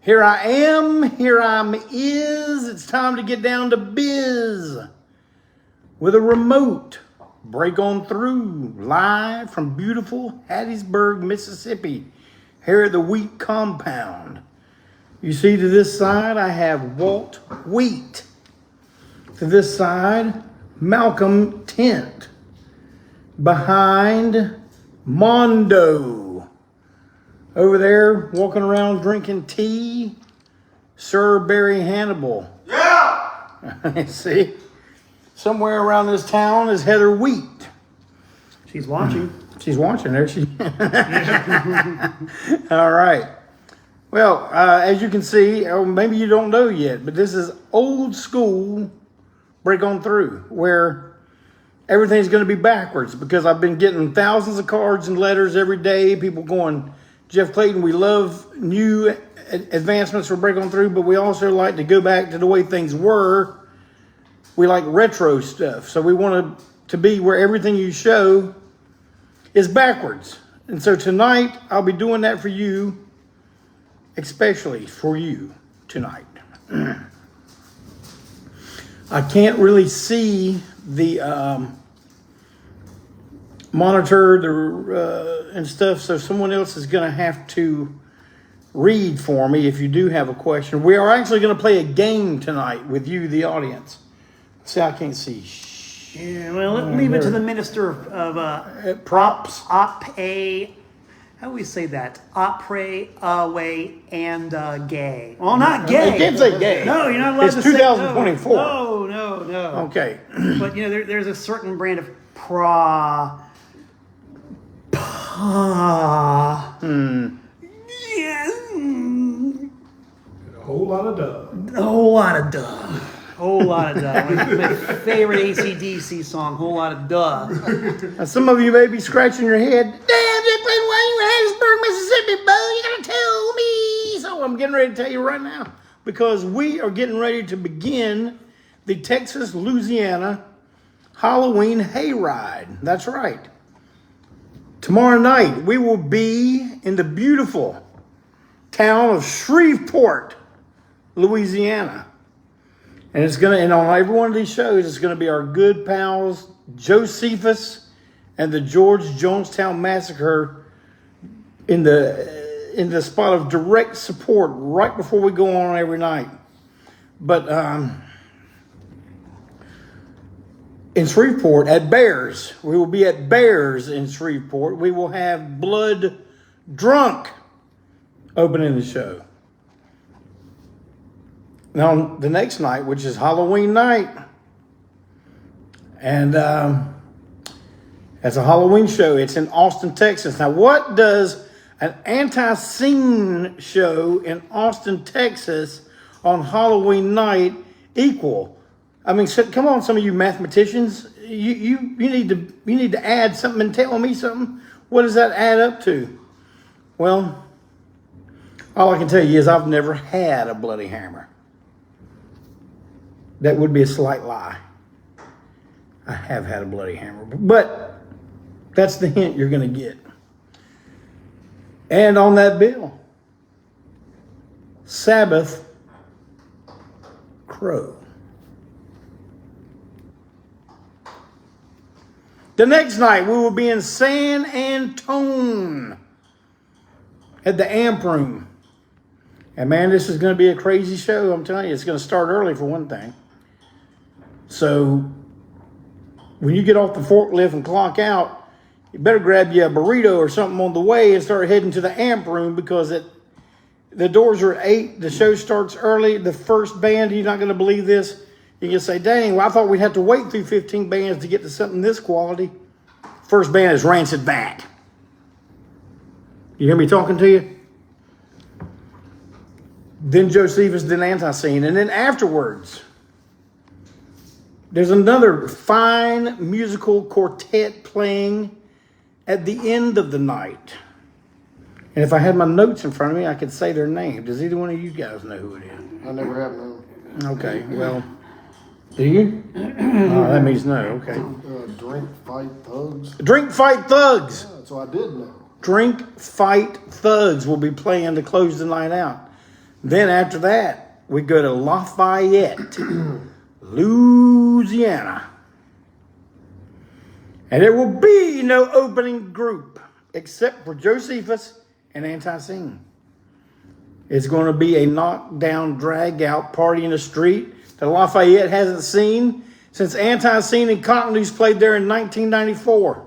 Here I am, here I'm is. It's time to get down to biz with a remote. Break on through live from beautiful Hattiesburg, Mississippi, here at the Wheat Compound. You see to this side, I have Walt Wheat. To this side, Malcolm Tent. Behind, Mondo. Over there, walking around drinking tea, Sir Barry Hannibal. Yeah! See? Somewhere around this town is Heather Wheat. She's watching. She's watching there. She. All right. Well, as you can see, or maybe you don't know yet, but this is old school break on through where everything's going to be backwards because I've been getting thousands of cards and letters every day. People going, Jeff Clayton, we love new advancements for break on through, but we also like to go back to the way things were. We like retro stuff. So we want to be where everything you show is backwards. And so tonight, I'll be doing that for you, especially for you tonight. I can't really see the monitor and stuff, so someone else is going to have to read for me if you do have a question. We are actually going to play a game tonight with you, the audience. See, I can't see. Yeah, well, leave it to the minister of props. How do we say that? Opera, away, and gay. Well, not gay. You can't say gay. No, you're not allowed it's to 2024. say no. Okay. But, there's a certain brand of yeah. A whole lot of dub. A whole lot of duh. Whole lot of duh. My favorite AC/DC song, Whole Lot of Duh. Now, some of you may be scratching your head. Damn, Jeff Clayton, why you in Hattiesburg, Mississippi, bud? You gotta tell me. So I'm getting ready to tell you right now because we are getting ready to begin the Texas, Louisiana Halloween Hayride. That's right. Tomorrow night, we will be in the beautiful town of Shreveport, Louisiana. And and on every one of these shows, it's gonna be our good pals, Josephus and the George Jonestown Massacre in the spot of direct support right before we go on every night. But in Shreveport at Bears, we will be at Bears in Shreveport. We will have Blood Drunk opening the show. Now, the next night, which is Halloween night, and it's a Halloween show. It's in Austin, Texas. Now, what does an Antiseen show in Austin, Texas on Halloween night equal? I mean, come on, some of you mathematicians, you need to add something and tell me something. What does that add up to? Well, all I can tell you is I've never had a bloody hammer. That would be a slight lie. I have had a bloody hammer, but that's the hint you're going to get. And on that bill, Sabbath Crow. The next night, we will be in San Antone at the Amp Room. And man, this is going to be a crazy show. I'm telling you, it's going to start early for one thing. So when you get off the forklift and clock out, you better grab you a burrito or something on the way and start heading to the Amp Room because the doors are at 8. The show starts early. The first band, you're not going to believe this. You can say, dang, well, I thought we'd have to wait through 15 bands to get to something this quality. First band is Rancid Vat. You hear me talking to you? Then Josephus, then Antiseen. And then afterwards, there's another fine musical quartet playing at the end of the night. And if I had my notes in front of me, I could say their name. Does either one of you guys know who it is? I never have known. Okay, well, do you? Oh, that means no, okay. Drink, Fight, Thugs. Drink, Fight, Thugs. Yeah, so I did know. Drink, Fight, Thugs will be playing to close the night out. Then after that, we go to Lafayette, Louisiana. And there will be no opening group except for Josephus and Antiseen. It's going to be a knockdown, drag-out party in the street that Lafayette hasn't seen since Antiseen and Cotton Loose played there in 1994.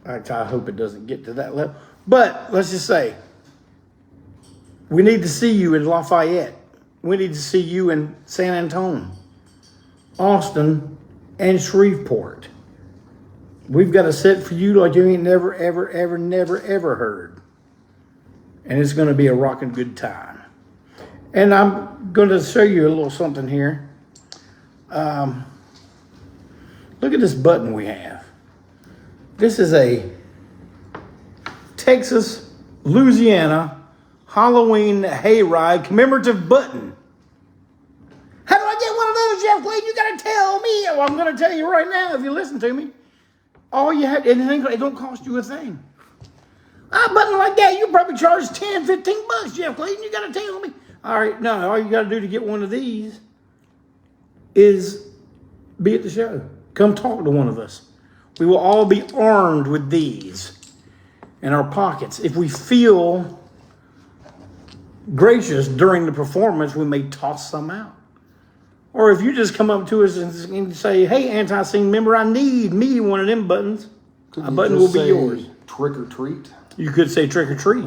I hope it doesn't get to that level. But let's just say, we need to see you in Lafayette. We need to see you in San Antonio, Austin, and Shreveport. We've got a set for you like you ain't never, ever, ever, never, ever heard. And it's going to be a rocking good time. And I'm going to show you a little something here. Look at this button we have. This is a Texas, Louisiana Halloween Hayride commemorative button. How do I get one of those, Jeff Clayton? You got to tell me. Well, I'm going to tell you right now if you listen to me. All you have, it don't cost you a thing. A button like that, you probably charge 10, 15 bucks, Jeff Clayton. You got to tell me. All right, no, all you got to do to get one of these is be at the show. Come talk to one of us. We will all be armed with these in our pockets. If we feel gracious during the performance, we may toss some out. Or if you just come up to us and say, hey, Antiseen member, I need me one of them buttons. A button will be yours. Trick or treat? You could say trick or treat.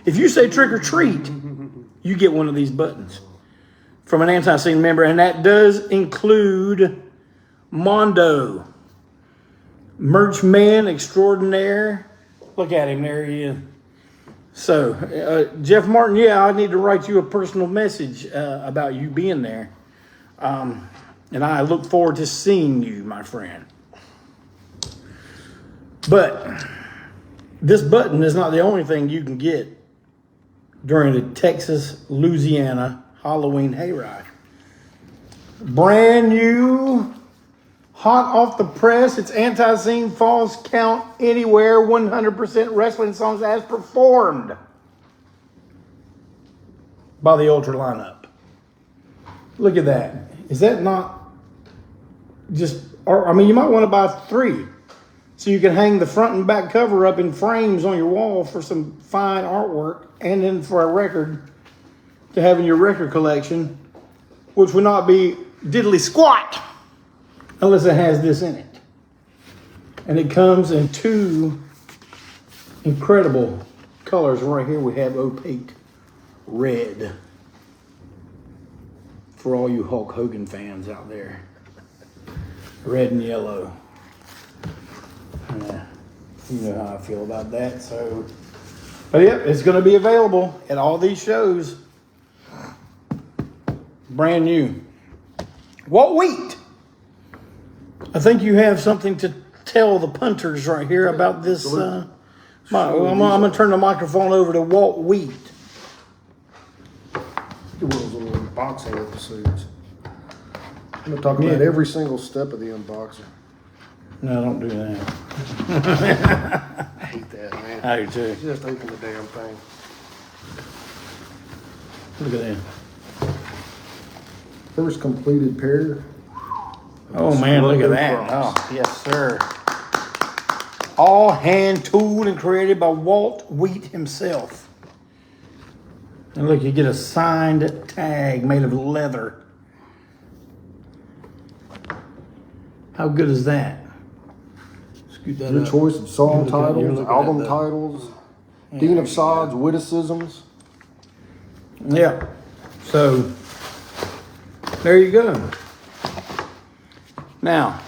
If you say trick or treat, you get one of these buttons from an Antiseen member. And that does include Mondo, merch man extraordinaire. Look at him, there he is. So, Jeff Martin, yeah, I need to write you a personal message about you being there. And I look forward to seeing you, my friend. But this button is not the only thing you can get during the Texas, Louisiana Halloween Hayride. Brand new, hot off the press, it's Antiseen Falls Count Anywhere 100% wrestling songs as performed by the Ultra lineup. Look at that. Is that not just, I mean, you might want to buy 3 so you can hang the front and back cover up in frames on your wall for some fine artwork, and then for a record to have in your record collection, which would not be diddly squat unless it has this in it. And it comes in 2 incredible colors. Right here we have opaque red. For all you Hulk Hogan fans out there. Red and yellow. Yeah, you know how I feel about that. So, but yeah, it's going to be available at all these shows. Brand new. Walt Wheat. I think you have something to tell the punters right here about this. I'm going to turn the microphone over to Walt Wheat. Do one of those little unboxing episodes. I'm going to talk about every single step of the unboxing. No, don't do that. I hate that, man. I do too. Just open the damn thing. Look at that. First completed pair. Oh man, look at that. Props. Oh, yes, sir. All hand tooled and created by Walt Wheat himself. And look, you get a signed tag made of leather. How good is that? Scoot that Your up. choice of song You're titles, looking album at the- titles, Dean of Sods, witticisms. Yeah. So, there you go. Now,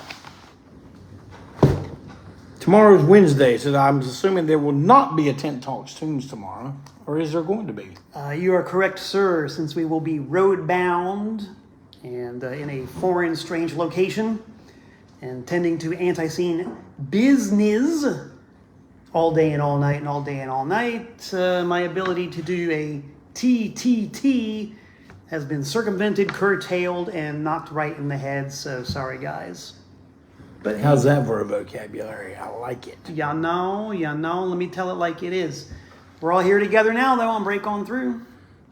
tomorrow's Wednesday, so I'm assuming there will not be a Tent Talks Tunes tomorrow, or is there going to be? You are correct, sir, since we will be road bound and in a foreign, strange location and tending to Antiseen business all day and all night and all day and all night. My ability to do a TTT has been circumvented, curtailed, and knocked right in the head, so sorry, guys. But How's that for a vocabulary? I like it. ya know, let me tell it like it is. We're all here together now, though, on Break On Through.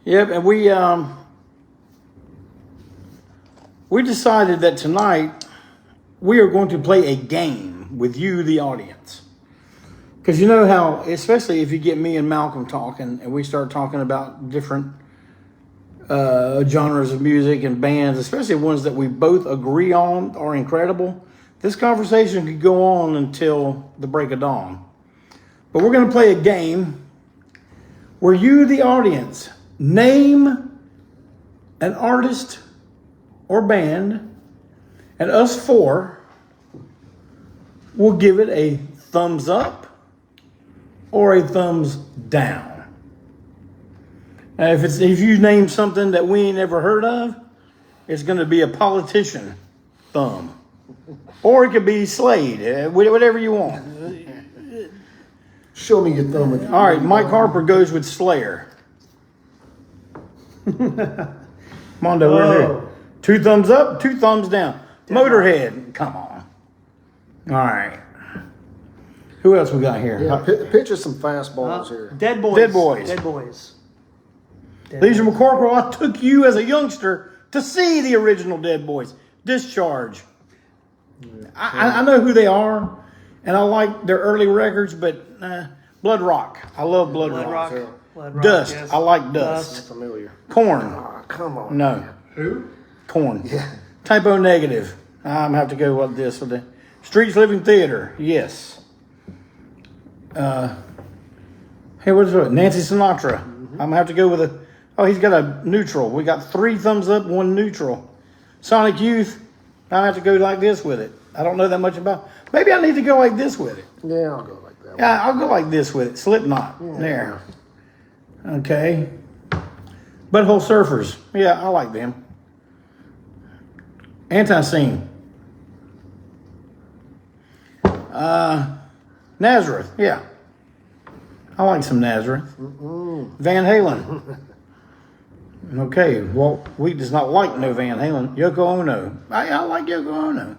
Yep, and we decided that tonight we are going to play a game with you, the audience. Because you know how, especially if you get me and Malcolm talking and we start talking about different genres of music and bands, especially ones that we both agree on are incredible, this conversation could go on until the break of dawn. But we're going to play a game where you, the audience, name an artist or band, and us four will give it a thumbs up or a thumbs down. Now, if you name something that we ain't ever heard of, it's going to be a politician thumb. Or it could be Slade, whatever you want. Show me your thumb. All right, Mike Harper goes with Slayer. Mondo, we're here. 2 thumbs up, 2 thumbs down. Motorhead, come on. All right. Who else we got here? Yeah, pitch us some fastballs here. Dead Boys. Dead Boys. Dead Boys. Leisure McCorkle, I took you as a youngster to see the original Dead Boys. Discharge. I know who they are, and I like their early records, but Blood Rock. I love Blood Rock. Blood Rock, Dust. yes. I like Dust. Not familiar. Corn. Oh, come on. No. Who? Corn. Yeah. Typo negative. I'm gonna have to go with this. With the Streets Living Theater. Yes. Hey, what is it? Nancy Sinatra. I'm gonna have to go with a. Oh, he's got a neutral. We got 3 thumbs up, 1 neutral. Sonic Youth. I have to go like this with it. I don't know that much about. Maybe I need to go like this with it. Yeah, I'll go like that. Yeah, I'll go like this with it. Slipknot. Yeah. There. Okay. Butthole Surfers. Yeah, I like them. Antiseen. Nazareth. Yeah. I like some Nazareth. Van Halen. Okay, Walt Wheat does not like no Van Halen. Yoko Ono. I like Yoko Ono.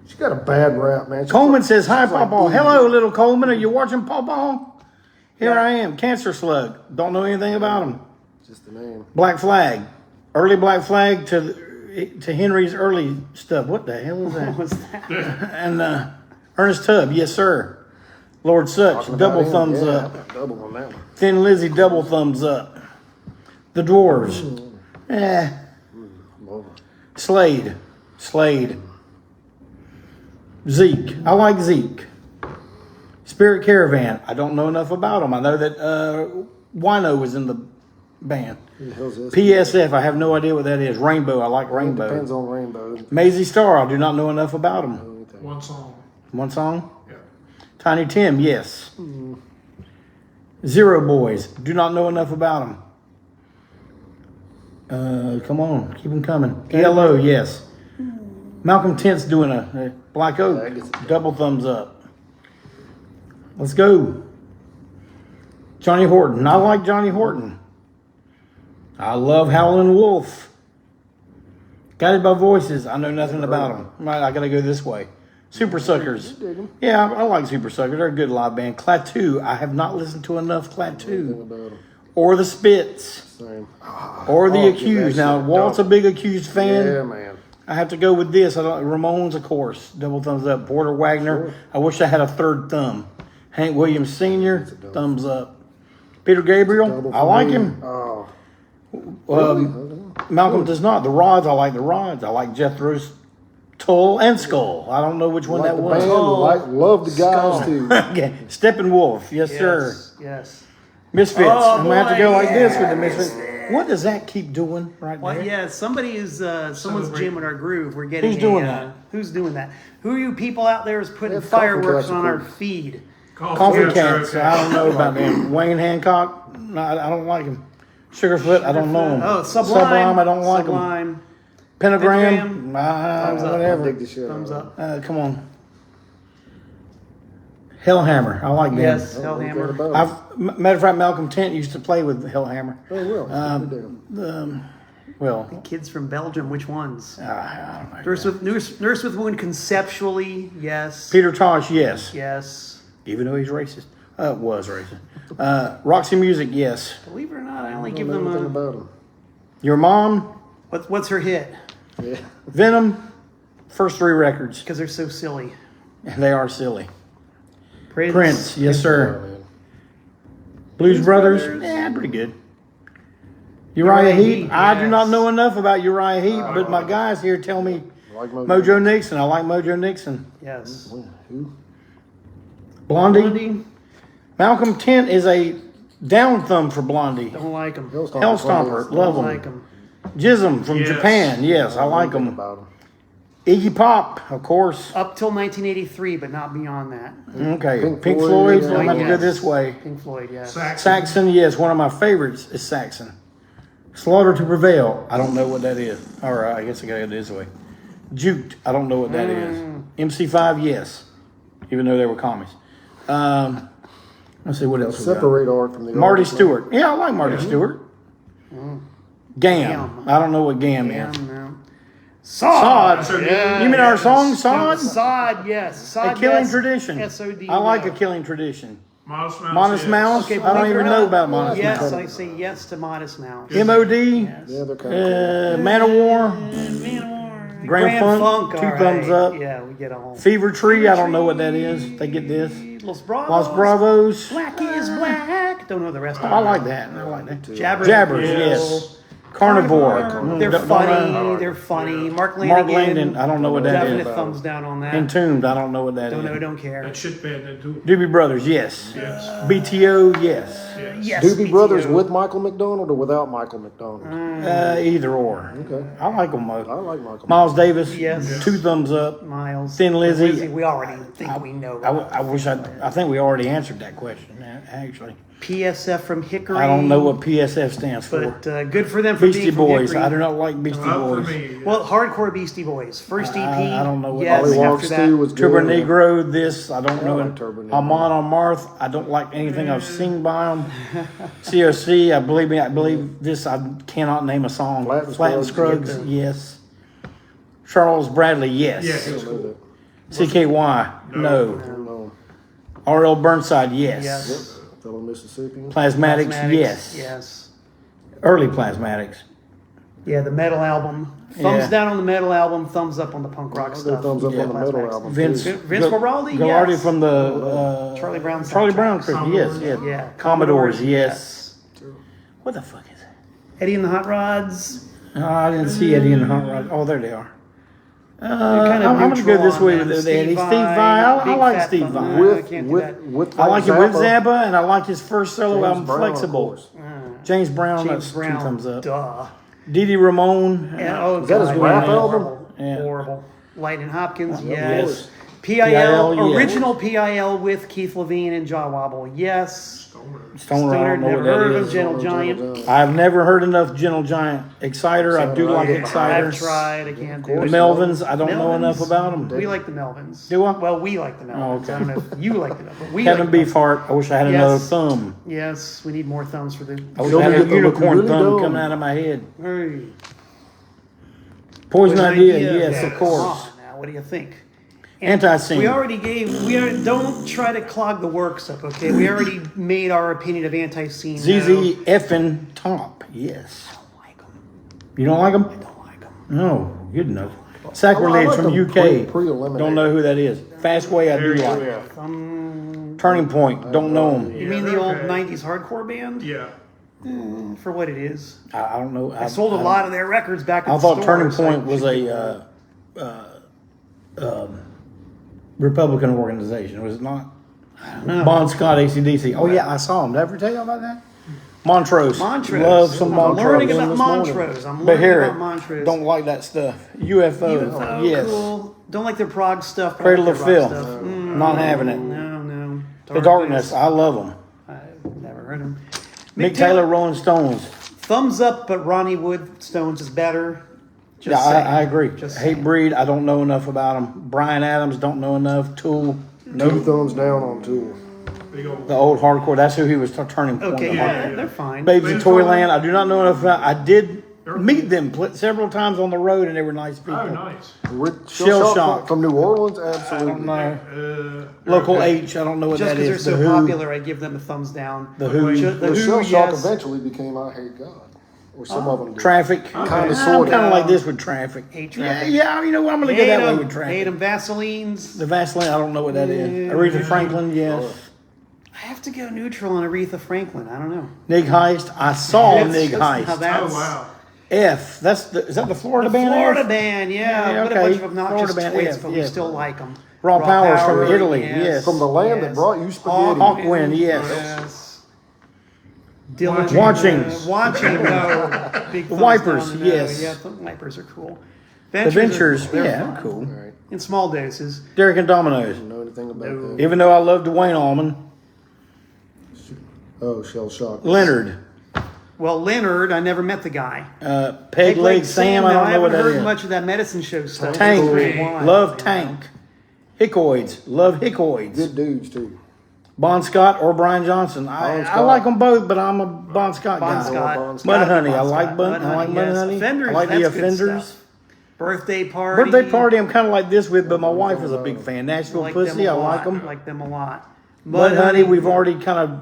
She got a bad rap, man. Coleman says, hi, she's like Pawpaw. Bee. Hello, little Coleman. Are you watching Pawpaw? Here I am. Cancer Slug. Don't know anything about him. Just the name. Black Flag. Early Black Flag to Henry's early stuff. What the hell is that? What was that? And Ernest Tubb. Yes, sir. Lord Such. Talking Double about him, thumbs yeah, up. Double on that one. Thin Lizzy. Double thumbs up. The Dwarves. Lord. Slade. Zeke. I like Zeke. Spirit Caravan. I don't know enough about them. I know that Wino was in the band. Who the hell's this? PSF. I have no idea what that is. Rainbow. I like Rainbow. Depends on Rainbow. Maisie Star. I do not know enough about them. One song. One song? Yeah. Tiny Tim. Yes. Zero Boys. Do not know enough about them. Come on. Keep them coming. ELO. Yes. Malcolm Tent's doing a Black Oak. Double thumbs up. Let's go. Johnny Horton. I like Johnny Horton. I love Howlin' Wolf. Guided by Voices. I know nothing about them. I got to go this way. Super Suckers. Yeah, I like Super Suckers. They're a good live band. Klaatu. I have not listened to enough Klaatu. Or the Spits. Same. Or the Oh, Accused. yeah, Now, that shit Walt's a dope. big Accused fan. Yeah, man. I have to go with this. Ramones, of course. Double thumbs up. Porter Wagner. Sure. I wish I had a third thumb. Hank Williams Sr. Thumbs up. Peter Gabriel. Double I for like me. him. Oh. Malcolm does not. The Rods. I like the Rods. I like Jethro's Tull and Skull. I don't know which one Like that the was. band, love the guys too. Okay. Steppenwolf. Yes, sir. Yes. Misfits. Oh, I'm going to have to go boy, like this with yeah, the Misfits. What does that keep doing right Well, there? yeah, somebody is, someone's Celebrate. jamming our groove. We're getting Who's doing that? Who's doing that? Who are you people out there is putting That's Coffee fireworks Cats, on our of course. feed? Coffee Cats. I don't know about them. Wayne Hancock. No, I don't like him. Sugarfoot. I don't know him. Oh, Sublime. I don't like him. Sublime. Pentagram. Thumbs up. I Whatever. dig the shit. Thumbs out of up. Come on. Hellhammer. I like them. Yes, it. Hellhammer. Matter of fact, Malcolm Tent used to play with Hellhammer. Oh, well. Well, Kids from Belgium, which ones? I don't know. Nurse with Wound conceptually, yes. Peter Tosh, yes. Yes. Even though he's racist. It was racing. Roxy Music, yes. Believe it or not, I only I give don't know them anything a. about them. Your Mom, What's her hit? Yeah. Venom, first 3 records. Because they're so silly. They are silly. Prince. Prince, yes, sir. Oh, man. Blues Brothers, Brothers. yeah, pretty good. Uriah Heep, I do not yes. know enough about Uriah Heep, but my guys here tell me I like Mojo Nixon. I like Mojo Nixon. Yes. Who? Blondie. Blondie. Malcolm Tent is a down thumb for Blondie. Don't like them. Hellstomper, love Don't them. like them. Jism from Yes. Japan, yes, I like them. About them. Iggy Pop, of course. Up till 1983, but not beyond that. Okay, Pink Pink Floyd, Floyd, yeah. I'm going to go Yes. this way. Pink Floyd, yes. Saxon, yes, one of my favorites is Saxon. Slaughter to Prevail, I don't know what that is. All right, I guess I got to go this way. Juked, I don't know what that is. MC5, yes, even though they were commies. Let's see what else we got. Separate art from the Marty artist, Stewart, yeah, I like Marty Stewart. Gam, Gam. I don't know what Gam Yeah, is. no. Sod, Yeah, you mean our yes. song Sod? Sod, yes. A Sod, Killing yes. Tradition. S-O-D, I like no. A Killing Tradition. Modest Mouse. Modest yes. Mouse, Okay, I don't believe it or even not, know about Modest Yes, Mouse. I say yes to Modest Mouse. M.O.D., Yeah, they're kind of Man of War, Grand Funk, all 2 thumbs up. Yeah, we get a whole. Fever Tree, I don't know what that is. They get this. Los Bravos. Los Bravos. Black is black. Don't know the rest of I it. like that. I like that. Jabbers. Jabbers, yes. Carnivore. They're Don't funny. know. They're funny. Mark Mark Lanigan. Langdon, I don't know what that Definite is. thumbs down on that. Entombed, I don't know what that Don't know. is. Don't care. That shit band that too. Doobie Brothers, yes. Yes. BTO, yes. Yes. Doobie Brothers BTO. with Michael McDonald or without Michael McDonald? Either or. Okay. I like them I both. like Michael. Miles Davis, Yes. 2 thumbs up. Miles. Thin Lizzy. We already think we know. I wish I think we already answered that question, actually. PSF from Hickory. I don't know what PSF stands for. But good for them for Beastie being from Boys. Hickory. I do not like Beastie Not for Boys. me. Well, hardcore Beastie Boys. First EP. I don't know what yes, Holly that Walk after Stew that. was good. Turbo Negro, this, I don't I know. like Turbo Negro. Amon Amarth, I don't like anything I've seen by them. COC, I believe this, I cannot name a song. Flat and Flat and Scruggs, Scruggs, yes. Charles Bradley, yes. Yes. I don't know that. CKY, I no. don't know. RL Burnside, yes. Yes. Fellow Mississippian. Plasmatics, Plasmatics, yes. Yes. Early Plasmatics. Yeah, the metal album. Thumbs Yeah. down on the metal album, thumbs up on the punk rock I'll go stuff. thumbs up Yeah. on the metal Plasmatics. album. Vince, too. Vince Guaraldi, Guaraldi yes. from the Charlie Brown Charlie Brown soundtracks. Christmas, yes, yes. Yeah. Commodores, yes. What the fuck is it? Eddie and the Hot Rods. Oh, I didn't see Eddie and the Hot Rod. Oh, there they are. Kind of I'm going to go neutral this on way them. with Eddie. Steve Vai, Vai, I Big like Fat Steve Fun. Vai. I With, can't do with, that. with I like him with Zappa, Zappa, and I like his first solo James album, Brown, of Flexible. course. James Brown, James that's Brown. 2 thumbs up. Duh. Didi Ramone, And, oh, Is that his God, rap yeah, album? Horrible. Yeah. Horrible. Lightning Hopkins, yes. yes. PIL, yes. original PIL with Keith Levine and Jaw Wobble, yes. Stoner, I Stoner, don't know never what that heard of is. Gentle Giant. I've never heard enough Gentle Giant. Exciter, I do like Exciter. I've tried, I can't do The it. Melvins, I don't know Melvins? enough about them. We like the Melvins. Do I? Well, we like the Melvins. Oh, okay. I don't know if you like the Melvins, but we Kevin like the Beefheart, I wish I had Yes. another thumb. Yes, we need more thumbs for the. I wish Show I had me a the unicorn really thumb dumb. coming out of my head. Hey. Poison Idea, Idea, yes, yeah, of course. Come on now, what do you think? Antiseen. We already don't try to clog the works up, okay? We already made our opinion of Antiseen. ZZ effing Top, yes. I don't like them. You don't like them? I don't like them. No, good enough. Sacrilege I like from them UK. pre-eliminated. Don't know who that is. Fastway, I do like. Turning Point, don't know them. You mean the old 90s hardcore band? Yeah. For what it is. I don't know. I sold a lot of their records back at I the thought store, Turning so- Point was a Republican organization, was it not? No. Bon Scott, AC/DC. Oh yeah, I saw him. Did I ever tell you about that? Montrose. Montrose. Love some I'm Montrose. learning about this morning. Montrose. I'm But learning hear about it. Montrose. Don't like that stuff. UFO. UFO, yes. cool. Don't like their prog stuff. but Cradle I of like their Filth. rock stuff. Not having it. No. The Darkness. I love them. I've never heard them. Mick Taylor, Rolling Stones. Thumbs up, but Ronnie Wood Stones is better. Yeah, Just saying. I agree. Just Hate saying. Breed. I don't know enough about them. Brian Adams. Don't know enough. Tool. 2 thumbs down on Tool. Big old. The old hardcore. That's who he was turning point. Okay, of yeah, hardcore. they're fine. Babes in Toyland. I do not know enough about. I did meet them several times on the road, and they were nice people. Oh, nice. Shell Shock. from New Orleans, I absolutely. don't know. Uh, Local okay. H, I don't know what Just that because they're is. so The Who. popular, I give them a thumbs down. The Who. The Who, Shell Shock yes. eventually became I Hate God. Or some of them did. Traffic. Kinda, I'm sorta. kind of like this with Traffic. Hate Traffic. Yeah, you know what? I'm going to go that way with Traffic. Hate 'em Vaselines. The Vaseline, I don't know what that is. Yeah. Aretha Franklin, yes. I have to go neutral on Aretha Franklin. I don't know. Nig Heist, I saw That's- Nig that's how Heist. that's- Oh, wow. F, is that the Florida The band? Florida F? band, yeah. Yeah, What okay. a bunch of obnoxious Florida band, twits, F, but we yeah. still like them. Raw Power's from Italy, yes. From the land that brought you spaghetti. Hawkwind, yes. Yes. Dylan. Watchings. Watching, no. Big thumbs Wipers, down the no. yes. Yeah, the wipers are cool. The Ventures, they're yeah, fun. cool. All right. In small doses. Derek and Domino's. Know anything about No. that? Even though I love Dwayne Allman. Oh, Shell Shock. Leonard. Well, Leonard, I never met the guy. Peg Leg Sam, I don't know what haven't that heard is. much of that medicine show stuff. Tank. It's been a while, Love you know. Tank. Hickoids. Love Hickoids. Good dudes, too. Bon Scott or Brian Johnson. I Scott. like them both, but I'm a Bon Scott Bon guy. Scott. Bon Scott. Mudhoney. I Bon like Scott. Mud. I like yes. Mudhoney. Offenders, I like the that's good Offenders. stuff. Birthday party. Birthday party. I'm kind of like this with, but my wife is a big fan. I Nashville like Pussy. them I a like lot. them. I like them a lot. Mudhoney. We've already kind of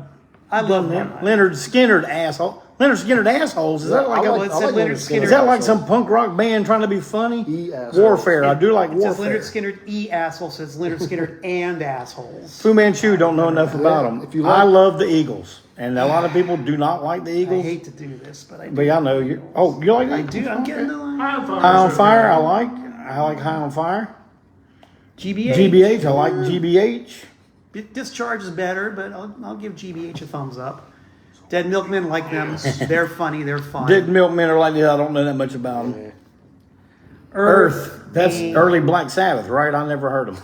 I love done them. them. Leonard Skinner asshole. Leonard Skinner assholes. Is that like I a? like- Well, it I said like Leonard Leonard Skinner. Is that like some punk rock band trying to be funny? E-asshole. Warfare. I do like It says Warfare. Leonard Skinner asshole says Leonard Skinner and assholes. Fu Manchu don't know enough about them. If you like- I love the Eagles, and a lot of people do not like the I Eagles. hate to do this, but I do. But I know you. Oh, you like the I Eagles? do. I'm getting the High on Fire. I like High on Fire. GBH. GBH. I like GBH. Discharge is better, but I'll give GBH a thumbs up. Dead Milkmen, like them. They're funny. They're fun. Dead Milkmen are like this. I don't know that much about them. Earth. That's the- early Black Sabbath, right? I never heard them.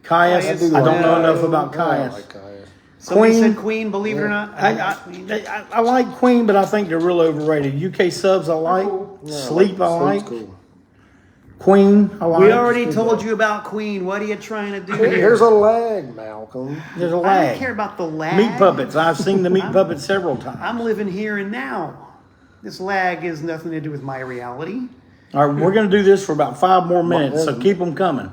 Caius. Caius, I don't know no. enough about I Caius. like Caius. Somebody Queen. said Queen, believe it or not. I like Queen, but I think they're real overrated. UK Subs I like. Sleep I like. Sleep's cool. Queen I like. We already told you about Queen. What are you trying to do here? Here's a lag, Malcolm. There's a I lag. don't care about the lag. Meat puppets. I've seen the meat puppets several times. I'm living here and now. This lag has nothing to do with my reality. All right, we're going to do this for about 5 more minutes, so keep them coming.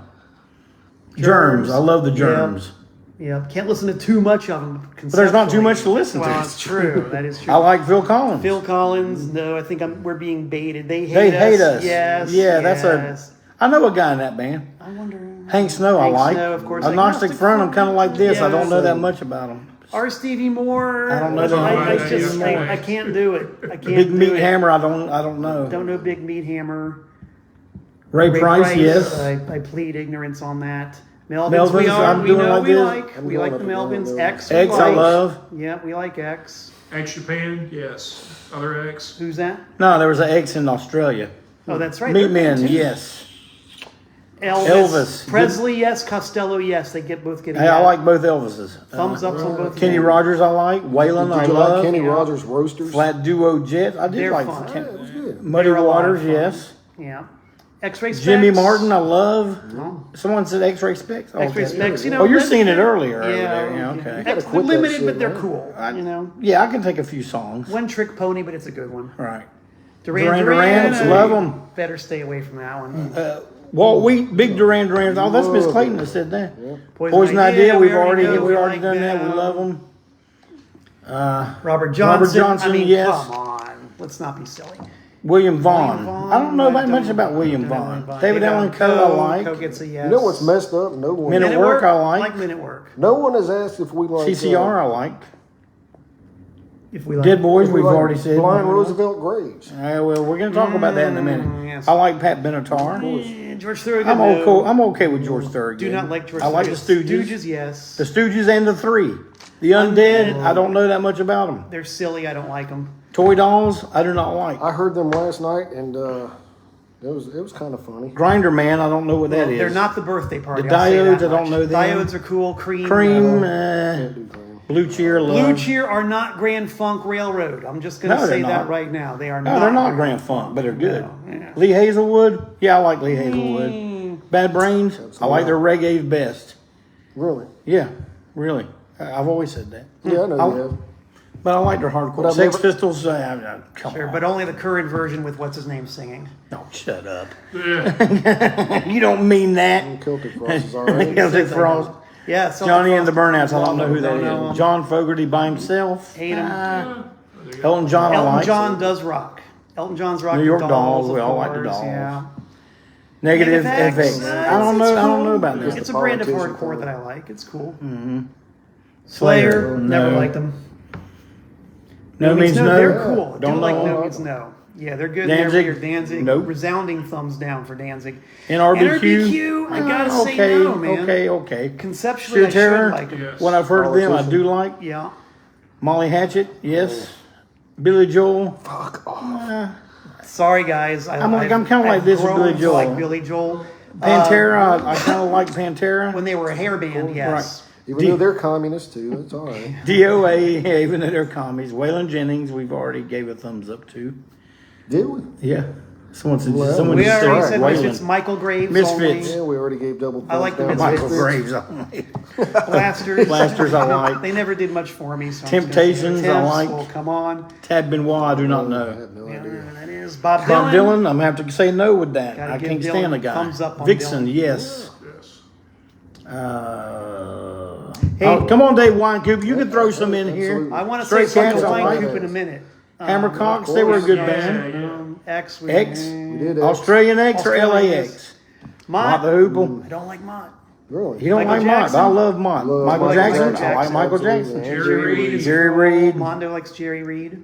Germs. I love the germs. Yeah, can't listen to too much of them. But there's not too much to listen to. Well, it's true. That is true. I like Phil Collins. Phil Collins. No, I think we're being baited. They They hate us. Yes. Yeah, yes. that's I know a guy in that band. I wonder. Hank Snow I Hank like. Snow, of course. Agnostic Front, I'm kind of like this. I don't know that Yes. much about him. R. Stevie Moore. I don't know that I much. just Yeah. I can't do it. I can't Big do Meat it. Hammer, I don't know. Don't know Big Meat Hammer. Ray Price, yes. I plead ignorance on that. Melvins, Melvins, I'm we doing know like we this. like. I'm We going like the up Melvins. again, X. we Eggs I like. love. Yeah, we like X. X Japan, yes. Other X. Who's that? No, there was an X in Australia. Oh, that's right. Meat they're Men, good, too. yes. Elvis. Elvis. Presley, yes. Costello, yes. They both get. Hey, I like both Elvises. thumbs ups on both. Kenny of them. Rogers I like. Waylon I Did you like love. Kenny Yeah. Rogers Roasters? Flat Duo Jet. I did They're like fun. Yeah, it was good. Muddy They're a lot of Waters, fun. yes. Yeah. X-ray specs. Jimmy Martin, I love. No. Someone said X-ray specs. Oh, X-ray okay. specs. You know. Oh, you're that- seeing it earlier. over Yeah. there. Yeah, okay. gotta X, quit that limited, shit, but they're man. cool. You know. Yeah, I can take a few songs. One trick pony, but it's a good one. Right. Duran Duran, love 'em. Better stay away from that one. Walt Wheat, Big Duran Duran. Oh, that's Miss Clayton that said that. Poison Poison Idea, we've know, already we done like that. We them. love them. Robert Johnson. Johnson, I mean, yes. come on. Let's not be silly. William Vaughn. Vaughn, I don't know I much don't- about William don't Vaughn. know David Allen Coe, I like. Coe gets a yes. You know what's messed up? No one, Minute Work, I like. Minute Work. no one has asked if we like CCR, I like. If we like. Dead Boys, if we we've like already said. Blind Roosevelt Graves. Well, we're going to talk about that in a minute. Yes. I like Pat Benatar. George Thorogood. I'm no. okay. I'm okay with George Thorogood. Do not like George. I like the Thorogood. Stooges. Stooges, yes. The Stooges and the Three. The Undead, I don't know that much about them. They're silly. I don't like them. Toy Dolls, I do not like. I heard them last night, and it was kind of funny. Grinder Man, I don't know what that is. They're not the birthday party. The I'll say Diodes, that I don't much. know them. Diodes are cool. Cream. Cream, Can't do cream. Blue Cheer, love. Blue Cheer are not Grand Funk Railroad. I'm just going to No, they're say that not. right now. They are No, not. they're not Grand Funk, but they're good. No, yeah. Lee Hazelwood, yeah, I like Lee Hazelwood. Bad Brains, I like their reggae best. Really? Yeah, really. I've always said that. Yeah, I know I- you have. But I like their hardcore. But I've Sex never- Pistols, come Sure, on. but only the current version with what's his name singing. No, shut up. Yeah. You don't mean that. Celtic Frost is alright. Celtic Frost. Yeah, Celtic Johnny and the Frost. Burnouts, I don't know who that Don't know is. him. John Fogerty by himself. Hate him. Elton John, I Elton like. John does rock. Elton John's rock. New York the Dolls, of we all like the course, Dolls. Yeah. Negative Negative FX. X. I don't know. It's I don't cool. know about that. It's a brand of Politician hardcore thing. that I like. It's cool. Slayer, Never no. liked them. No means no. They're cool. Don't Do like know. no means no. Yeah, they're good. Danzig? They're Danzig. Nope. Resounding thumbs down for Danzig. NRBQ. I gotta say okay, no, man. Okay. Conceptually, Sheer I Terror. should like them. Yes. What I've heard of them, I do Politician. like. Yeah. Molly Hatchet, yes. Billy Joel. Fuck off. Sorry, guys. I'm kinda like this with grown Billy to Joel. Like Billy Joel. Pantera, I kind of like Pantera. When they were a hair band, yes. Even though they're communists too, it's alright. DOA, yeah, even though they're commies. Waylon Jennings, we've already gave a thumbs up to. Did we? Yeah. Someone Well, someone We just already said said Waylon. Misfits, Michael Graves Misfits. Yeah, we already gave double thumbs I like the down. Misfits. Michael Graves, I like. only. Blasters. Blasters, I like. They never did much for me. So I'm just gonna Temptations, say I Temps. like. Well, come on. Tad Benoit, I do not I know. have no Yeah, idea. that is Bob Bob Dylan. Dylan, I'm going to have to say no with that. Gotta I give can't Dylan stand the guy. thumbs up on Vixen, Dylan. yes. Yes. Hey. Oh, come on, Dave Winecoop. You can throw some in here. Absolutely. I want to Straight say something Cats, to I Wine like Coop it. in a minute. Hammercocks, they were a good Yeah, band. X. X? We did it. Australian X or Australian LAX? Mott the Mott. Hoople. I don't like Mott. Really? He don't Michael like Mott, Jackson? but I love Mott. Love Michael Michael Jackson? Jackson, I like Michael absolutely. Jackson. Jerry Reed. Jerry Reed. Mondo likes Jerry Reed.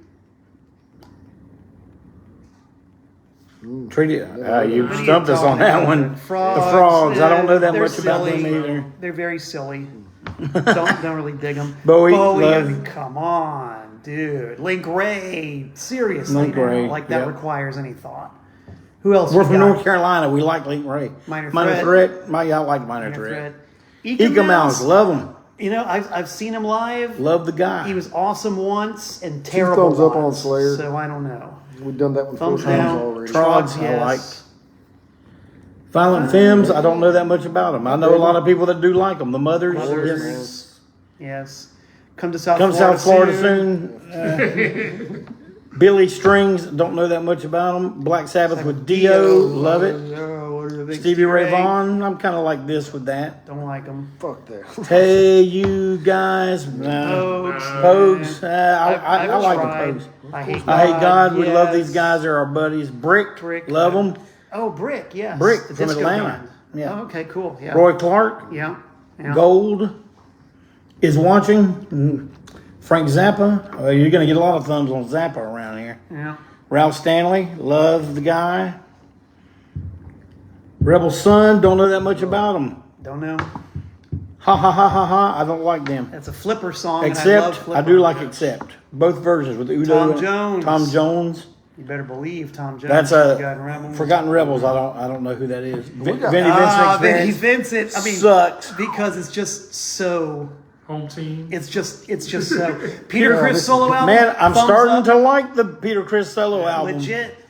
Treat it. You What are stumped us on that talking one. about? Frogs. The frogs. I don't know that They're much about them silly. either. They're very silly. don't really dig them. Bowie, I love. mean, come on, dude. Link Ray. Seriously, Link Ray, like that yep. requires any thought. Who else? We're we from got? North Carolina. We like Link Ray. Minor Threat. I like Minor Minor Threat. Threat. Eka Mouse. Love him. You know, I've seen him live. Love the guy. He was awesome once and terrible thumbs up on once, Slayer. So I don't know. We've done that one four Thumbs times down. already. Trogs, I yes. like. Violent Femmes, I don't know that much about them. I know a lot of people that do like them. The Mothers, Mothers. yes. Yes. Come to South Come Florida South Florida soon. Billy Strings, don't know that much about them. Black Sabbath with Dio, love it. Stevie Ray Vaughan, I'm kind of like this with that. Don't like them. Fuck that. Hey, you guys. Pogues, I I've like tried. the Pogues. I hate I hate God. We love yes. these guys. They're our buddies. Brick, Brick, love them. Oh, Brick, yes. Brick The from disco Atlanta. band. Yeah. Oh, okay, cool. Yeah. Roy Clark, Yeah. Yeah. Gold is watching. Frank Zappa. You're going to get a lot of thumbs on Zappa around here. Yeah. Ralph Stanley, love the guy. Rebel Sun, don't know that much about him. Don't know. Ha ha ha ha ha, I don't like them. That's a Flipper song. and I love Except, Flipper. I do like Except. Both versions with Udo Tom and Jones. Tom Jones. You better believe Tom Jones. That's Forgotten Rebels. Forgotten Rebels. I don't know who that is. Vinny got- Vincent Vinny Experience Vincent. I mean, sucks. because it's just so. Home team. It's just so. Peter Chris solo album. Man, I'm thumbs starting up. to like the Peter Chris solo album.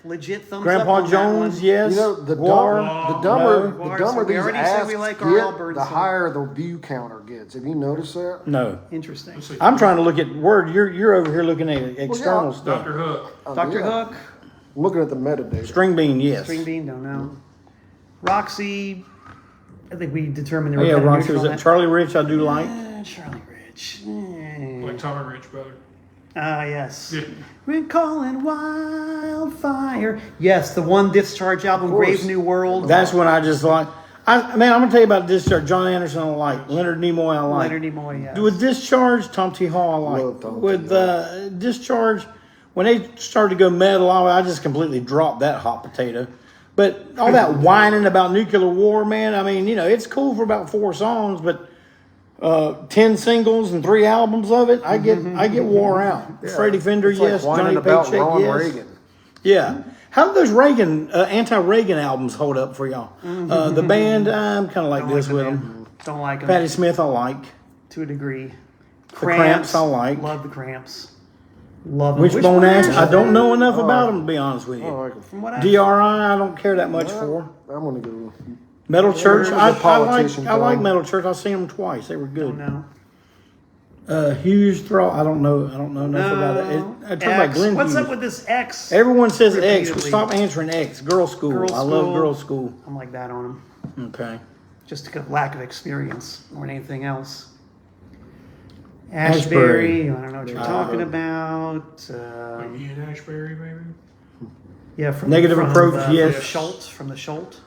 Legit thumbs up. Grandpa on that Jones, one. yes. You know, the War, dumber War, the so dumber we these already said asks we like our get, Alberts, the so- higher the view counter gets. Have you noticed that? No. Interesting. I'm trying to look at Word. You're over here looking at external stuff. Dr. Hook. Dr. Yeah. Hook, I'm looking at the metadata. String Bean, yes. String Bean, don't know. Roxy, I think we determined they Oh, were yeah, kind of Roxy neutral was on it. that. Charlie Rich, I do like. Charlie Rich. Like Tom and Rich, brother. Ah, yes. Yeah. We're calling Wildfire. Yes, the one Discharge album, course. Brave New World. That's when I just like. I'm gonna tell you about Discharge. John Anderson, I like. Leonard Nimoy, I like. Leonard Nimoy, yes. With Discharge, Tom T. Hall, I Love like. Tom T. With Discharge, when they started to go metal, I just completely dropped that hot potato. But all that whining about nuclear war, man, I mean, it's cool for about 4 songs, but 10 singles and 3 albums of it, I get wore out. Freddie Fender, It's like yes. whining Johnny about Paycheck, Ron yes. Reagan. Yeah. How do those anti-Reagan albums hold up for y'all? The band, I'm kind of like Don't this like with the them. band. Don't like them. Patti Smith, I like. To a degree. Cramps, I like. Love the Cramps. Love them. Wishbone Ash, I don't know enough Oh. about them, to be honest with I you. like 'em. From what I DRI, I don't care that much for. I'm gonna go. Metal Church, was a I like politician I like thing. Metal Church. I've seen them twice. They were good. don't know. Hughes Thrall. I don't know enough about it. I talk about X. Glenn What's Hughes. up with this X? Everyone says X. Repeatedly. Stop answering X. Girl school. Girl I love school. girl school. I'm like that on him. Okay. Just a lack of experience more than anything else. Ashbury. Ashbury. I don't know what you're talking about. Like Ian Ashbury, maybe? Yeah, from Negative from, approach, yes. Schultz, from the Schultz.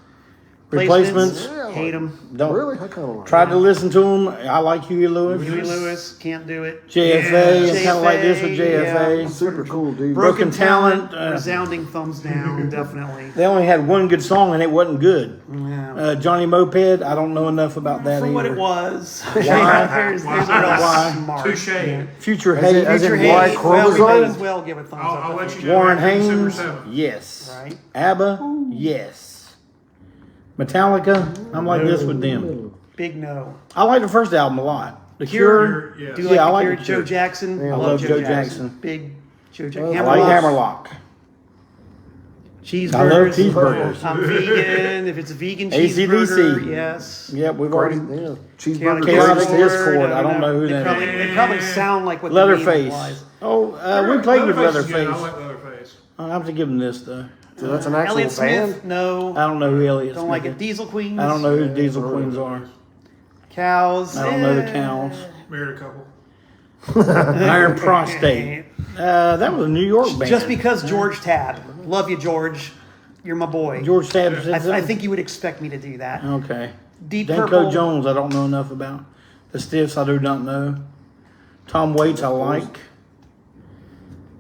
Replacements. Yeah, Hate them. Don't. Really? I kind of like Tried to listen to him. I like Huey Lewis. Huey Lewis, can't do it. JFA. Yeah. I kind of like this with JFA. Yeah. super cool dude. Broken Talent, resounding thumbs down, definitely. They only had one good song and it wasn't good. Yeah. Johnny Moped. I don't know enough about that For either. what it was. Why? There's a real Why? smart. Touche. Future As Hate. as in Future Black Hate, well, we Chromosome? may as well give a thumbs up. I'll to let Future you know. Warren after December Haynes. 7th. Yes. Right. ABBA. Yes. Metallica. I'm like this with them. Big no. I like the first album a lot. The Cure. Yes. Do you like, Yeah, I the like Cure? the Joe Cure. Jackson? Yeah, I love Joe Jackson. Big Joe I Jackson. I like Hammerlock. Hammerlock. Cheeseburgers. I love cheeseburgers. I'm vegan. If it's a vegan AC/DC. cheeseburger, yes. Yep, we've Crazy, already. yeah. Cheeseburger. Chaotic Crazy. Discord. I don't know who they that probably, is. They probably sound like what the name Leatherface. implies. Oh, we played with Leatherface is good. Leatherface. I like Leatherface. I have to give him this though. So that's an actual Elliott band? Smith? No. I don't know who Elliot Don't Smith like is. it. Diesel Queens? I don't know who the Diesel Queens are. Cows? I don't know the Cows. Married a couple. Iron Prostate. That was a New York band. Just because George Tabb. Love you, George. You're my boy. George Tabb said I something? think you would expect me to do that. Okay. Deep Danko Purple. Jones, I don't know enough about. The Stiffs, I do not know. Tom Waits, I like.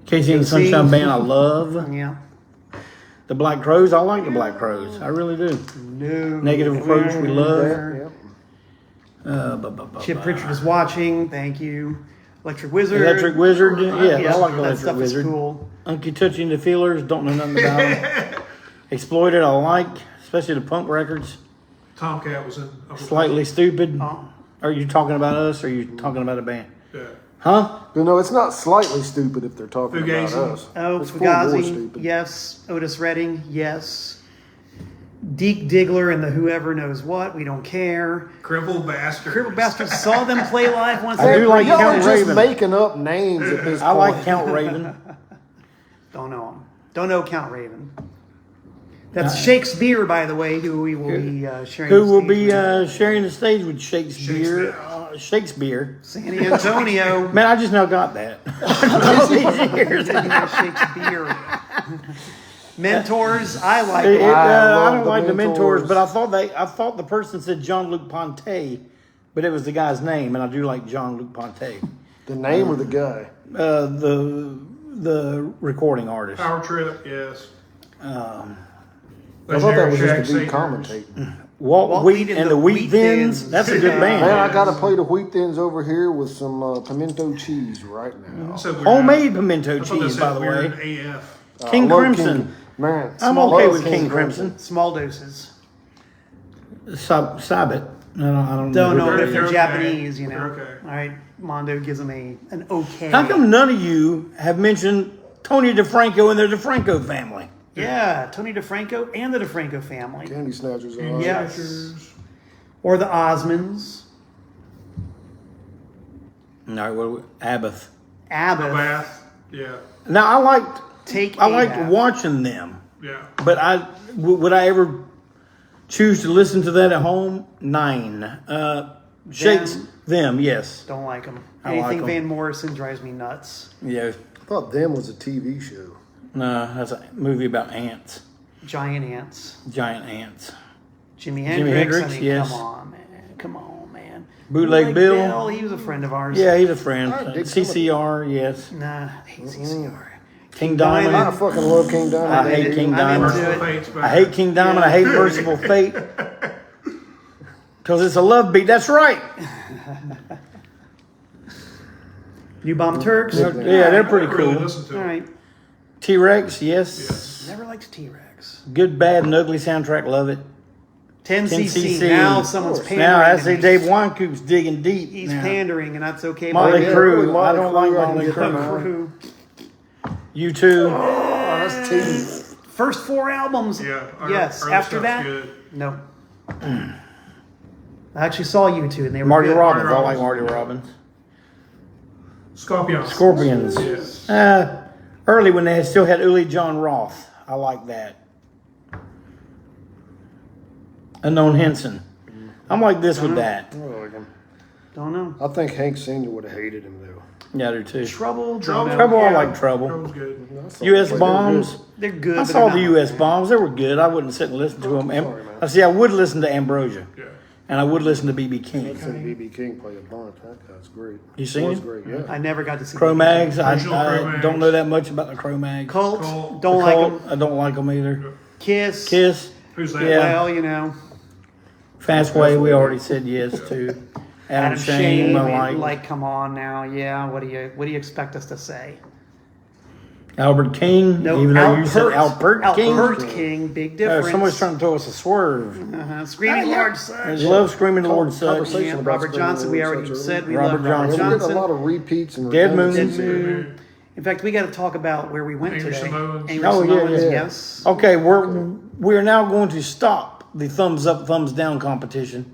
Casey and the Casey. Sunshine Band, I love. Yeah. The Black Crows, I like the Black Crows. I really do. No. Negative Approach, we love. Yeah, Chip Richard is watching. Thank you. Electric Wizard. Electric Wizard, yeah, I like that Electric stuff Wizard. is cool. Unky Touching the Feelers, don't know nothing about them. Exploited, I like, especially the punk records. Tomcat was in. Slightly Stupid. Oh. Are you talking about us or are you talking about a band? Yeah. Huh? But no, it's not slightly stupid if they're talking Fugazi. about us. Oh, It's full bore Fugazi. stupid. Yes. Otis Redding. Yes. Deke Diggler and the Whoever Knows What. We don't care. Crippled Bastard. Cripple Bastards saw them play live once. I do like Y'all Count are just Raven. making up names at this I like point. Count Raven. Don't know him. Don't know Count Raven. That's Shakespeare, by the way, who we will be sharing. Who the will stage be with. sharing the stage with Shakespeare? Shakespeare. San Antonio. Man, I just now got that. Shakespeare. Mentors, I like I love don't the like the mentors, Mentors. but I thought the person said Jean-Luc Ponty, but it was the guy's name, and I do like Jean-Luc Ponty. The name or the guy? The recording artist. Power Trip, yes. I thought that was just a dude commentating. Walt Wheat and the Wheat Thins. That's a good Man, band. I got a plate of wheat thins over here with some pimento cheese right now. Homemade pimento cheese, by the way. AF. King I love Crimson. Man, I'm love okay with King Crimson. Small doses. Sabbath. I don't Don't know who that if is. they're okay. Japanese, you know. They're okay. All right, Mondo gives them an okay. How come none of you have mentioned Tony DeFranco and the DeFranco family? Yeah, Tony DeFranco and the DeFranco family. Candy snatchers. Are Yes. Or the Osmonds. No, what? Abbott. Abbott. Bath, yeah. Now I liked Take I liked Abbott. watching them, Yeah. but would I ever choose to listen to that at home? Nine. Shakes them. Yes. Don't like them. I like Anything 'em. Van Morrison drives me nuts. Yeah. I thought them was a TV show. No, that's a movie about ants, Giant ants. giant ants. Jimi Jimi Hendrix. Hendrix, I mean, yes. come on, man. Come on, man. Bootleg Bill. He was a friend of ours. Yeah, he's a friend. I dig CCR. Yes. Nah, I hate CCR. King I Diamond. fucking love King Diamond. I hate King I'm Diamond. into it. Fate's back. I hate King Diamond. I hate Merciful Fate. Because it's a love beat. That's right. New Bomb Turks. Yeah, they're pretty Really cool. listen to All it. right. T-Rex, yes. Never liked T-Rex. Good, bad, and ugly soundtrack. Love it. 10cc. 10cc. Now someone's pandering. Now I see and Dave Winecoop's digging deep. He's now. pandering, and that's okay. Motley by me. Crue. Motley I don't like Crue, I can Motley get that Crue. Crew. You too. Oh, that's TV. First 4 albums. Yeah. Yes. Early After stuff's that, good. no. I actually saw you two, and they were Marty good. Robbins. I Marty like Robbins. Marty Robbins. Scorpions. Scorpions. Yes. Early when they still had Uli John Roth. I like that. Unknown Henson. I'm like this with that. I like him. Don't know. I think Hank Sr. would have hated him though. Yeah, I do too. Trouble. Trouble. Don't know. Trouble, I Yeah. like Trouble. Trouble's good. I thought U.S. they were Bombs. good. They're good. I but saw they're the not U.S. my Bombs. They were good. I wouldn't sit and listen to them. Sorry, man. I see. I would listen to Ambrosia, Yeah. and I would listen to B.B. King. I've seen B.B. King play a bunch. That guy's great. You seen Was him? great, favorite. yeah. I never got to see Cro-Mags. I Cro-Mags. don't know that much about the Cro-Mags. Cult. Cult. Don't like them. I don't like them either. Kiss. Kiss. Who's that? Yeah. Well, you know. Fastway. We already said yes to. Adam Shane. I like. come on now. Yeah. What do you expect us to say? Albert King. No, even though you said Albert King. Albert King. Big difference. Someone's trying to throw us a swerve. Screaming Lord such. I love Screaming Lord Such. Conversation Yeah, about Robert Screaming Johnson. We Lord already Such said we Robert love Robert Johnson. Yeah, we get a Johnson. lot of repeats and Dead Moon. redundancies. In fact, we got to talk about where we went Angry today. Samoans. Angry Oh, yeah, Samoans, yeah. yes. Okay, we're now going to stop the thumbs up, thumbs down competition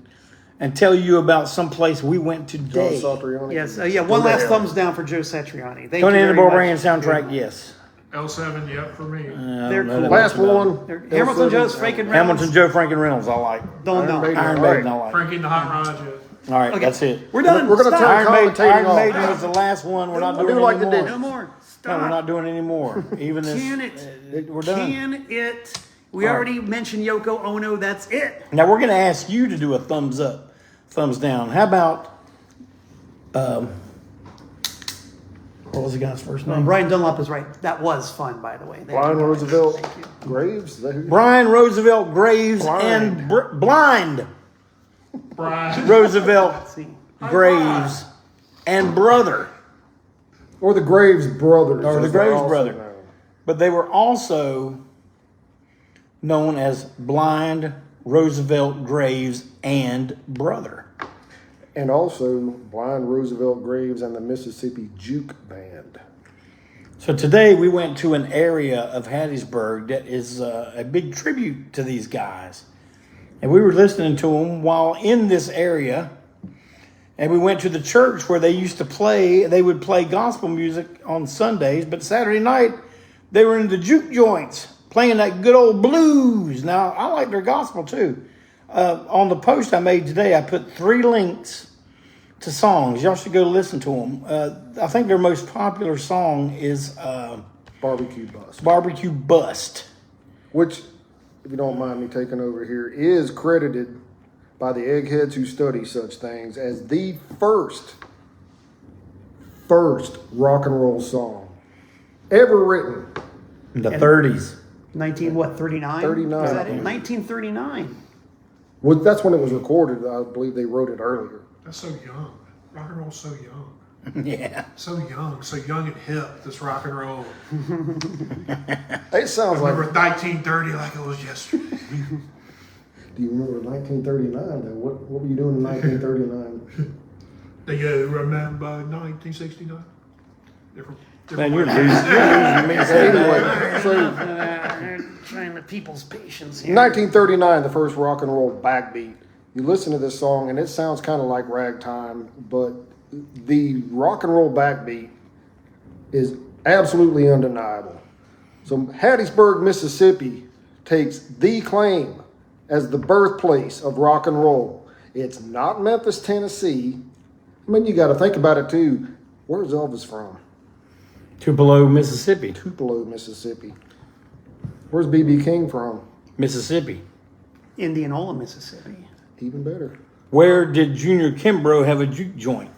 and tell you about some place we went John today. Satriani. Yes, one last thumbs down for Joe Satriani. Thank Tony you and the very Barbarian much. soundtrack, yes. L7, yep, for me. I don't They're know cool. that Last much about one. They're Hamilton, Joe's, Frank, and Reynolds. Hamilton, Joe, Frank, and Reynolds, I like. Don't Iron know. Maiden. Iron All Maiden, right. I like. Frankie and the Hot Rod, All right, Okay, that's it. We're done. We're gonna Stop. turn commentating Iron off. Maiden was the last one. We're not doing do it like the anymore. dish. No more. No, Stop. we're not doing it anymore. Even this. Can it? We're done. Can it? We already mentioned Yoko Ono. That's it. Now we're going to ask you to do a thumbs up, thumbs down. How about, what was the guy's first name? Brian Dunlop is right. That was fun, by the way. Thank Brian you. Roosevelt Thank you. Graves. Is that who? Brian Roosevelt Graves and Blind Brian. Roosevelt Let's see. Graves and brother. Or the Graves brothers. Or the as they're Graves also brother. known. But they were also known as Blind Roosevelt Graves and brother. And also Blind Roosevelt Graves and the Mississippi Juke Band. So today we went to an area of Hattiesburg that is a big tribute to these guys. And we were listening to them while in this area. And we went to the church where they used to play. They would play gospel music on Sundays, but Saturday night they were in the juke joints playing that good old blues. Now, I like their gospel too. On the post I made today, I put 3 links to songs. Y'all should go listen to them. I think their most popular song is Barbecue Bus. Barbecue Bust. Which, if you don't mind me taking over here, is credited by the eggheads who study such things as the first rock and roll song ever written. In the 30s. 39? 39. Is that it? 1939. Well, that's when it was recorded. I believe they wrote it earlier. That's so young. Rock and roll's so young. Yeah. So young and hip, this rock and roll. It sounds I like. remember 1930 like it was yesterday. Do you remember 1939? Then what were you doing in 1939? Do you remember 1969? Different Man, you're way. losing me. Anyway, so Trying the people's patience in here. 1939, the first rock and roll backbeat. You listen to this song, and it sounds kind of like ragtime, but the rock and roll backbeat is absolutely undeniable. So Hattiesburg, Mississippi takes the claim as the birthplace of rock and roll. It's not Memphis, Tennessee. I mean, you got to think about it too. Where's Elvis from? Tupelo, Mississippi. Tupelo, Mississippi. Where's B.B. King from? Mississippi. Indianola, Mississippi. Even better. Where did Junior Kimbrough have a juke joint?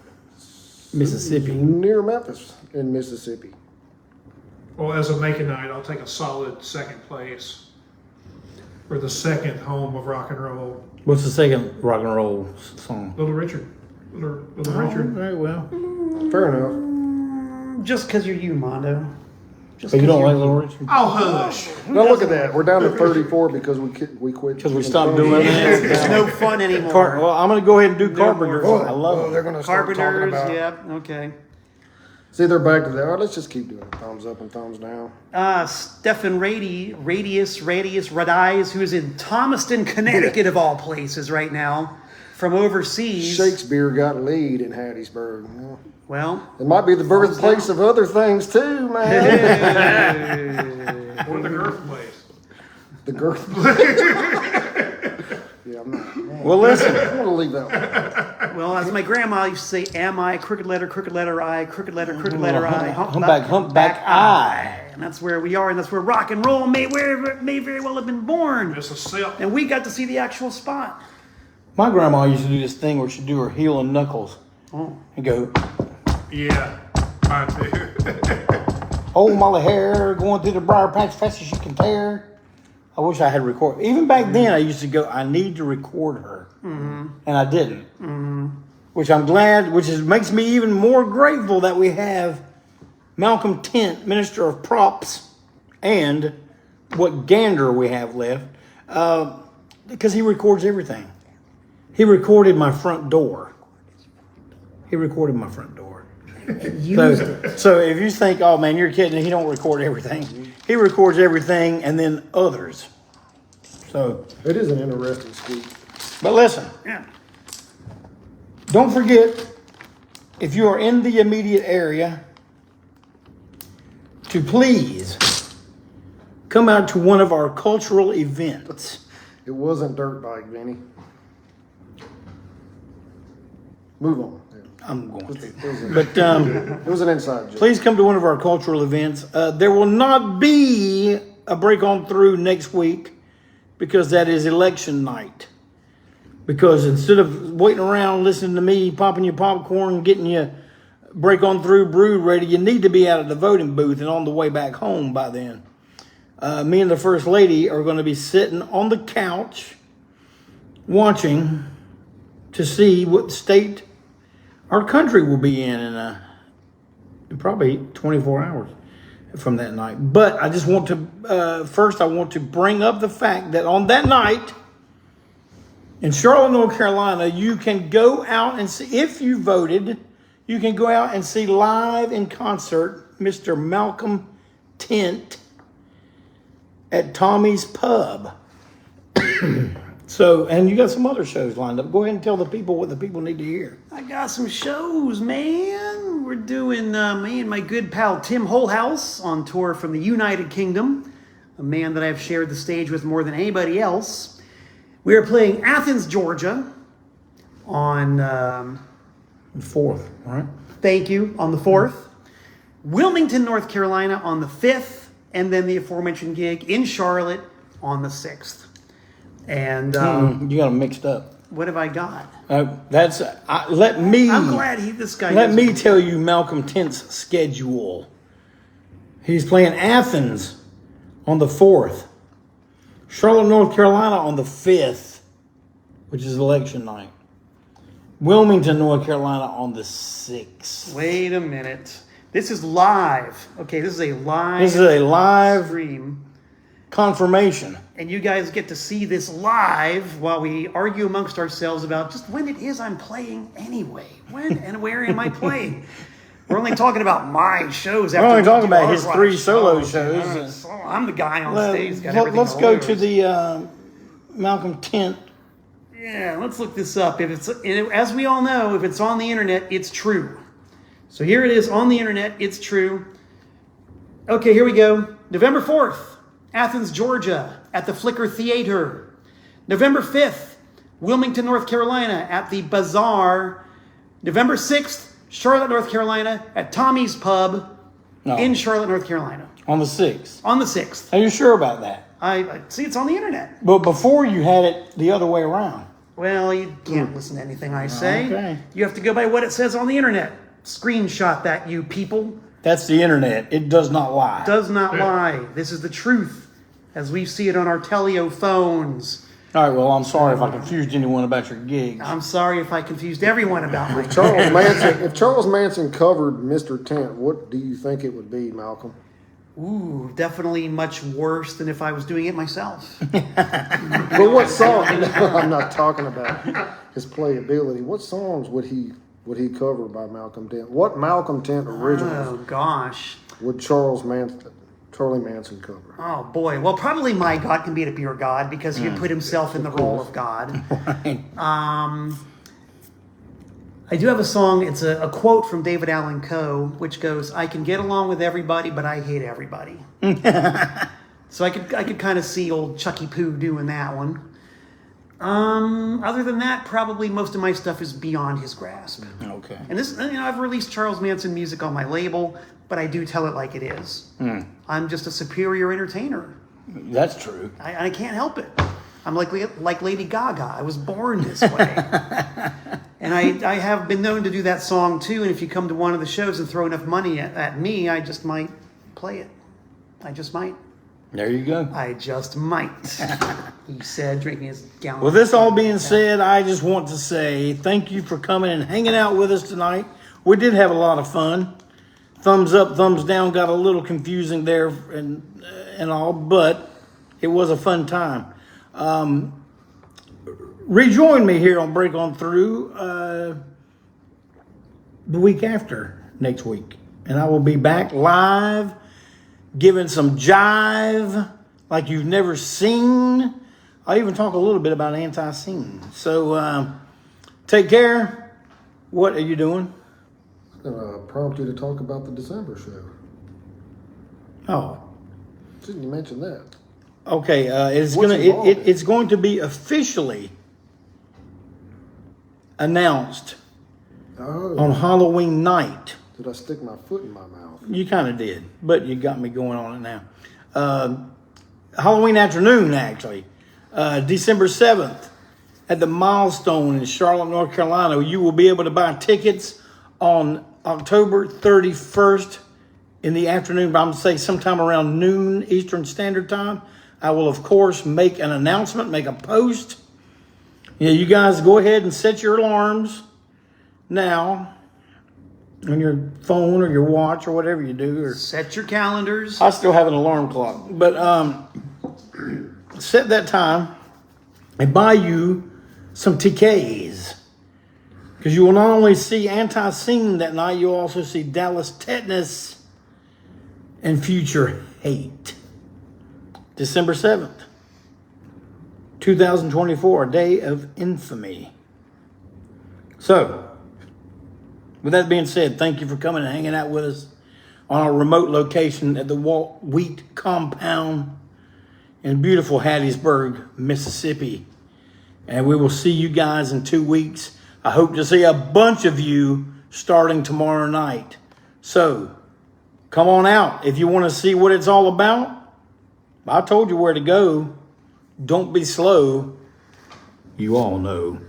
Mississippi. Near Memphis in Mississippi. Well, as a Maconite, I'll take a solid second place for the second home of rock and roll. What's the second rock and roll song? Little Richard. Little Richard. Very well. Fair enough. Just because you're you, Mondo. Just But you 'cause don't like you're Little you. Richard? Oh, hush. Now look at that. We're down to 34 because we quit. Because we stopped doing that. It's no fun anymore. Well, I'm going to go ahead and do Carpenters. more. I love Oh, them. they're going to start talking Carpenters, about. yeah, okay. See, they're back to that. All right, let's just keep doing it. Thumbs up and thumbs down. Stephen Radius, who is in Thomaston, Connecticut, of all places, right now, from overseas. Shakespeare got laid in Hattiesburg. Yeah. Well, It might be the birthplace of other things too, man. Or the girth place. The girth. Yeah, I'm not. Well, listen. I want to leave that one. well, as my grandma used to say, "Am I crooked letter I, crooked letter I, Humpback I." And that's where we are, and that's where rock and roll may very well have been born. Just a sip. And we got to see the actual spot. My grandma used to do this thing where she'd do her heel and knuckles Oh. and go, Yeah, I do. "Old Molly hair going through the briar patch fast as she can tear." I wish I had recorded. Even back then, I used to go, "I need to record her," and I didn't. Which I'm glad. Makes me even more grateful that we have Malcolm Tent, Minister of Props, and what gander we have left, because he records everything. He recorded my front door. So if you think, "Oh man, you're kidding," he don't record everything. He records everything and then others. So, It is an interesting scoop. but listen, Yeah. don't forget, if you are in the immediate area, to please come out to one of our cultural events. It wasn't dirt bike, Vinny. Move on. Yeah. I'm going to. It was, But it was an inside joke. please come to one of our cultural events. There will not be a break on through next week because that is election night. Because instead of waiting around listening to me popping your popcorn, getting you break on through brew ready, you need to be out of the voting booth and on the way back home by then. Me and the First Lady are going to be sitting on the couch watching to see what state our country will be in probably 24 hours from that night. But I just want to, first I want to bring up the fact that on that night in Charlotte, North Carolina, you can go out and see, if you voted, you can go out and see live in concert Mr. Malcolm Tent at Tommy's Pub. So, and you got some other shows lined up. Go ahead and tell the people what the people need to hear. I got some shows, man. We're doing me and my good pal Tim Holhouse on tour from the United Kingdom, a man that I've shared the stage with more than anybody else. We are playing Athens, Georgia on, The 4th, right? thank you, on the 4th. Wilmington, North Carolina on the 5th, and then the aforementioned gig in Charlotte on the 6th. And You got them mixed up. what have I got? Let me. I'm glad this guy. Let knows me tell you Malcolm Tent's schedule. He's playing Athens on the 4th, Charlotte, North Carolina on the 5th, which is election night, Wilmington, North Carolina on the 6th. Wait a minute. This is live. Okay, this is a live. This is a live stream, confirmation. and you guys get to see this live while we argue amongst ourselves about just when it is I'm playing anyway. When and where am I playing? We're only talking about my shows. We're only talking about his our 3 solo live shows. So I'm the guy on stage. Who's got everything Let's all go over to us. the Malcolm Tent. Yeah, let's look this up. If it's, as we all know, if it's on the internet, it's true. So here it is on the internet. It's true. Okay, here we go. November 4th, Athens, Georgia, at the Flickr Theater. November 5th, Wilmington, North Carolina, at the Bazaar. November 6th, Charlotte, North Carolina, at Tommy's Pub in Charlotte, North Carolina. On the 6th. On the 6th. Are you sure about that? I see it's on the internet. But before you had it the other way around. Well, you can't listen to anything I say. Okay. You have to go by what it says on the internet. Screenshot that, you people. That's the internet. It does not lie. Does not lie. This is the truth as we see it on our teleo phones. All right, well, I'm sorry if I confused anyone about your gigs. I'm sorry if I confused everyone about my Charles Manson. If Charles Manson covered Mr. Tent, what do you think it would be, Malcolm? Ooh, definitely much worse than if I was doing it myself. But what song? I'm not talking about his playability. What songs would he cover by Malcolm Tent? What Malcolm Tent originals Oh, gosh. would Charlie Manson cover? Oh, boy. Well, probably My God Can Be a Pure God because he put himself in the role of God. I do have a song. It's a quote from David Allan Coe, which goes, "I can get along with everybody, but I hate everybody." So I could kind of see old Chucky Poo doing that one. Other than that, probably most of my stuff is beyond his grasp. Okay. And this, I've released Charles Manson music on my label, but I do tell it like it is. I'm just a superior entertainer. That's true. I can't help it. I'm like Lady Gaga. I was born this way. And I have been known to do that song too. And if you come to one of the shows and throw enough money at me, I just might play it. I just might. There you go. I just might. He said, drinking his gallon. Well, this all being said, I just want to say thank you for coming and hanging out with us tonight. We did have a lot of fun. Thumbs up, thumbs down got a little confusing there and all, but it was a fun time. Rejoin me here on Break On Through the week after next week. And I will be back live, giving some jive like you've never seen. I'll even talk a little bit about Antiseen. So take care. What are you doing? I'm going to prompt you to talk about the December show. Oh, Didn't you mention that? okay. It's What's involved in it? it's going to be officially announced Oh, on Halloween night. did I stick my foot in my mouth? You kind of did, but you got me going on it now. Halloween afternoon, actually, December 7th, at the Milestone in Charlotte, North Carolina. You will be able to buy tickets on October 31st in the afternoon, but I'm going to say sometime around noon Eastern Standard Time. I will, of course, make an announcement, make a post. Yeah, you guys go ahead and set your alarms now on your phone or your watch or whatever you do. Or Set your calendars. I still have an alarm clock, but set that time and buy you some TKs. Because you will not only see Antiseen that night, you'll also see Dallas Tetanus and Future Hate. December 7th, 2024, a day of infamy. So, with that being said, thank you for coming and hanging out with us on our remote location at the Walt Wheat Compound in beautiful Hattiesburg, Mississippi. And we will see you guys in 2 weeks. I hope to see a bunch of you starting tomorrow night. So, come on out if you want to see what it's all about. I told you where to go. Don't be slow. You all know.